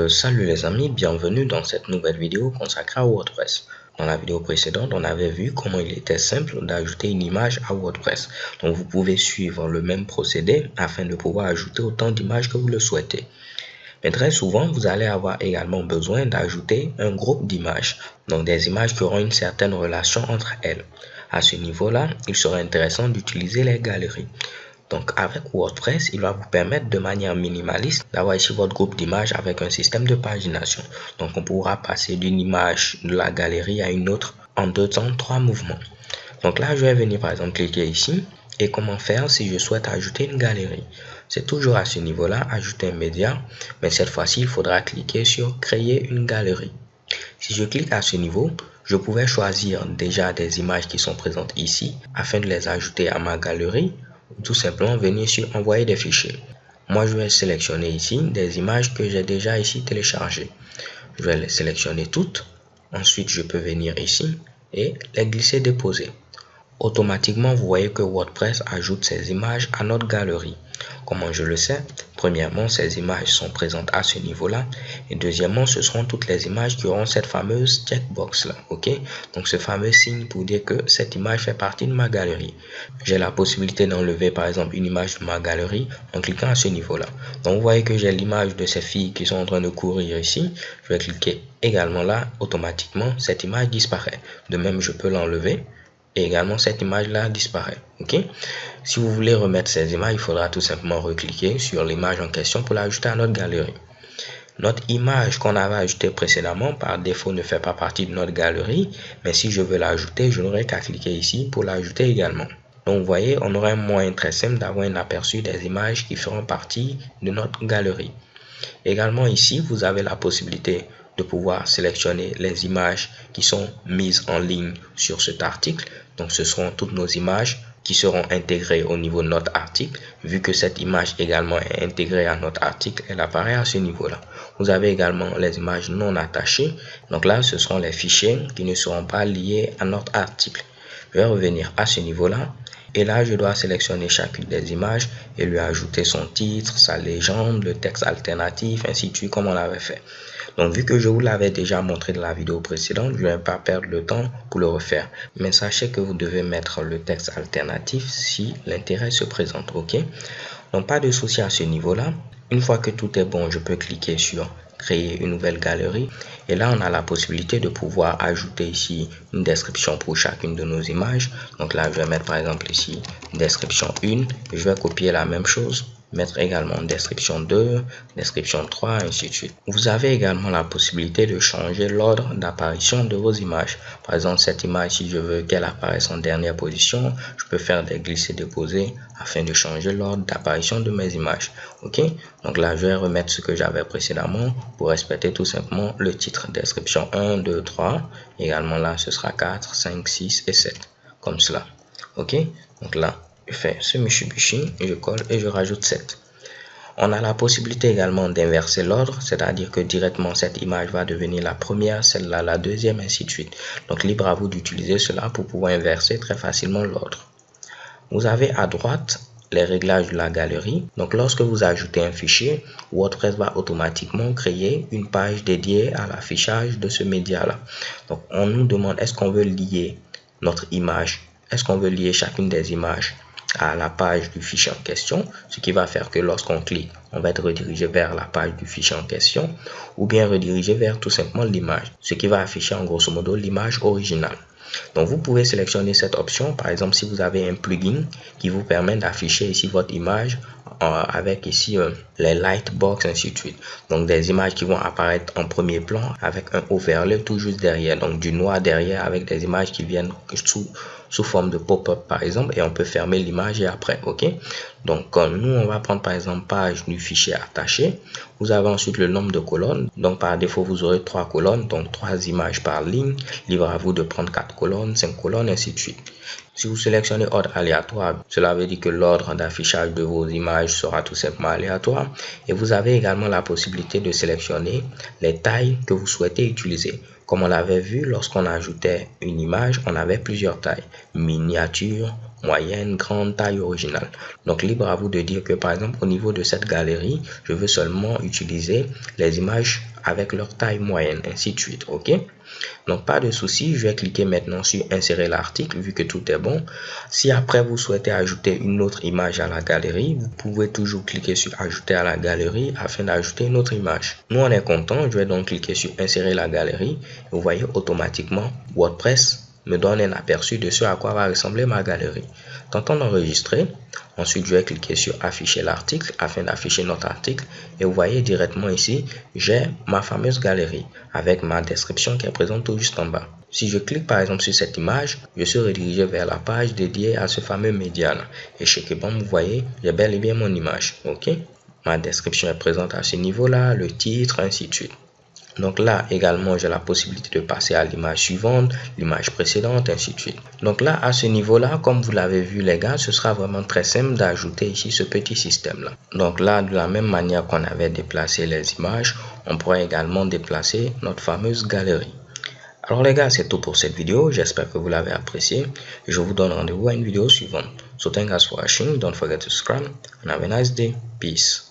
Salut les amis, bienvenue dans cette nouvelle vidéo consacrée à WordPress. Dans la vidéo précédente, on avait vu comment il était simple d'ajouter une image à WordPress. Donc vous pouvez suivre le même procédé afin de pouvoir ajouter autant d'images que vous le souhaitez. Mais très souvent, vous allez avoir également besoin d'ajouter un groupe d'images. Donc des images qui auront une certaine relation entre elles. À ce niveau-là, il serait intéressant d'utiliser les galeries. Donc avec WordPress, il va vous permettre de manière minimaliste d'avoir ici votre groupe d'images avec un système de pagination. Donc on pourra passer d'une image de la galerie à une autre en 3 mouvements. Donc là, je vais venir par exemple cliquer ici. Et comment faire si je souhaite ajouter une galerie? C'est toujours à ce niveau-là, ajouter un média, mais cette fois-ci, il faudra cliquer sur créer une galerie. Si je clique à ce niveau, je pouvais choisir déjà des images qui sont présentes ici afin de les ajouter à ma galerie ou tout simplement venir sur envoyer des fichiers. Moi, je vais sélectionner ici des images que j'ai déjà ici téléchargées. Je vais les sélectionner toutes. Ensuite, je peux venir ici et les glisser déposer. Automatiquement, vous voyez que WordPress ajoute ces images à notre galerie. Comment je le sais? Premièrement, ces images sont présentes à ce niveau-là. Et deuxièmement, ce seront toutes les images qui auront cette fameuse checkbox-là. OK? Donc, ce fameux signe pour dire que cette image fait partie de ma galerie. J'ai la possibilité d'enlever, par exemple, une image de ma galerie en cliquant à ce niveau-là. Donc, vous voyez que j'ai l'image de ces filles qui sont en train de courir ici. Je vais cliquer également là. Automatiquement, cette image disparaît. De même, je peux l'enlever. Et également cette image là disparaît. Ok, si vous voulez remettre ces images, il faudra tout simplement recliquer sur l'image en question pour l'ajouter à notre galerie. Notre image qu'on avait ajoutée précédemment par défaut ne fait pas partie de notre galerie, mais si je veux l'ajouter, je n'aurai qu'à cliquer ici pour l'ajouter également. Donc vous voyez, on aura un moyen très simple d'avoir un aperçu des images qui feront partie de notre galerie. Également ici, vous avez la possibilité de pouvoir sélectionner les images qui sont mises en ligne sur cet article. Donc ce seront toutes nos images qui seront intégrées au niveau de notre article. Vu que cette image également est intégrée à notre article, elle apparaît à ce niveau-là. Vous avez également les images non attachées. Donc là, ce seront les fichiers qui ne seront pas liés à notre article. Je vais revenir à ce niveau-là. Et là, je dois sélectionner chacune des images et lui ajouter son titre, sa légende, le texte alternatif, ainsi de suite comme on l'avait fait. Donc, vu que je vous l'avais déjà montré dans la vidéo précédente, je ne vais pas perdre le temps pour le refaire. Mais sachez que vous devez mettre le texte alternatif si l'intérêt se présente, ok? Donc, pas de souci à ce niveau-là. Une fois que tout est bon, je peux cliquer sur créer une nouvelle galerie et là on a la possibilité de pouvoir ajouter ici une description pour chacune de nos images. Donc là je vais mettre par exemple ici description 1, je vais copier la même chose, mettre également description 2, description 3, ainsi de suite. Vous avez également la possibilité de changer l'ordre d'apparition de vos images. Par exemple, cette image, si je veux qu'elle apparaisse en dernière position, je peux faire des glisser-déposer afin de changer l'ordre d'apparition de mes images. Ok, donc là, je vais remettre ce que j'avais précédemment pour respecter tout simplement le titre. Description 1, 2, 3. Également là, ce sera 4, 5, 6 et 7. Comme cela. Ok, donc là, je fais ce Mitsubishi, je colle et je rajoute 7. On a la possibilité également d'inverser l'ordre, c'est-à-dire que directement cette image va devenir la première, celle-là la deuxième, ainsi de suite. Donc libre à vous d'utiliser cela pour pouvoir inverser très facilement l'ordre. Vous avez à droite les réglages de la galerie. Donc lorsque vous ajoutez un fichier, WordPress va automatiquement créer une page dédiée à l'affichage de ce média-là. Donc on nous demande est-ce qu'on veut lier notre image, est-ce qu'on veut lier chacune des images à la page du fichier en question, ce qui va faire que lorsqu'on clique, on va être redirigé vers la page du fichier en question ou bien redirigé vers tout simplement l'image, ce qui va afficher en grosso modo l'image originale. Donc vous pouvez sélectionner cette option, par exemple si vous avez un plugin qui vous permet d'afficher ici votre image avec ici les lightbox, ainsi de suite. Donc des images qui vont apparaître en premier plan avec un overlay tout juste derrière, donc du noir derrière avec des images qui viennent sous forme de pop-up par exemple, et on peut fermer l'image et après. Ok, donc nous on va prendre par exemple page du fichier attaché. Vous avez ensuite le nombre de colonnes, donc par défaut vous aurez 3 colonnes, donc 3 images par ligne. Libre à vous de prendre 4 colonnes, 5 colonnes, ainsi de suite. Si vous sélectionnez ordre aléatoire, cela veut dire que l'ordre d'affichage de vos images sera tout simplement aléatoire. Et vous avez également la possibilité de sélectionner les tailles que vous souhaitez utiliser. Comme on l'avait vu, lorsqu'on ajoutait une image, on avait plusieurs tailles. Miniature, moyenne, grande, taille originale. Donc libre à vous de dire que par exemple au niveau de cette galerie, je veux seulement utiliser les images avec leur taille moyenne, ainsi de suite. Ok? Donc pas de souci, je vais cliquer maintenant sur insérer l'article vu que tout est bon. Si après vous souhaitez ajouter une autre image à la galerie, vous pouvez toujours cliquer sur ajouter à la galerie afin d'ajouter une autre image. Nous on est content, je vais donc cliquer sur insérer la galerie. Et vous voyez automatiquement WordPress me donne un aperçu de ce à quoi va ressembler ma galerie. Tentons d'enregistrer. Ensuite, je vais cliquer sur afficher l'article afin d'afficher notre article. Et vous voyez directement ici, j'ai ma fameuse galerie avec ma description qui est présente tout juste en bas. Si je clique par exemple sur cette image, je suis redirigé vers la page dédiée à ce fameux média là. Et chez Keybomb, vous voyez, j'ai bel et bien mon image. Ok? Ma description est présente à ce niveau-là, le titre, ainsi de suite. Donc là également j'ai la possibilité de passer à l'image suivante, l'image précédente, ainsi de suite. Donc là à ce niveau là, comme vous l'avez vu les gars, ce sera vraiment très simple d'ajouter ici ce petit système là. Donc là de la même manière qu'on avait déplacé les images, on pourrait également déplacer notre fameuse galerie. Alors les gars, c'est tout pour cette vidéo, j'espère que vous l'avez apprécié. Je vous donne rendez-vous à une vidéo suivante. So thanks for watching, don't forget to subscribe and have a nice day. Peace.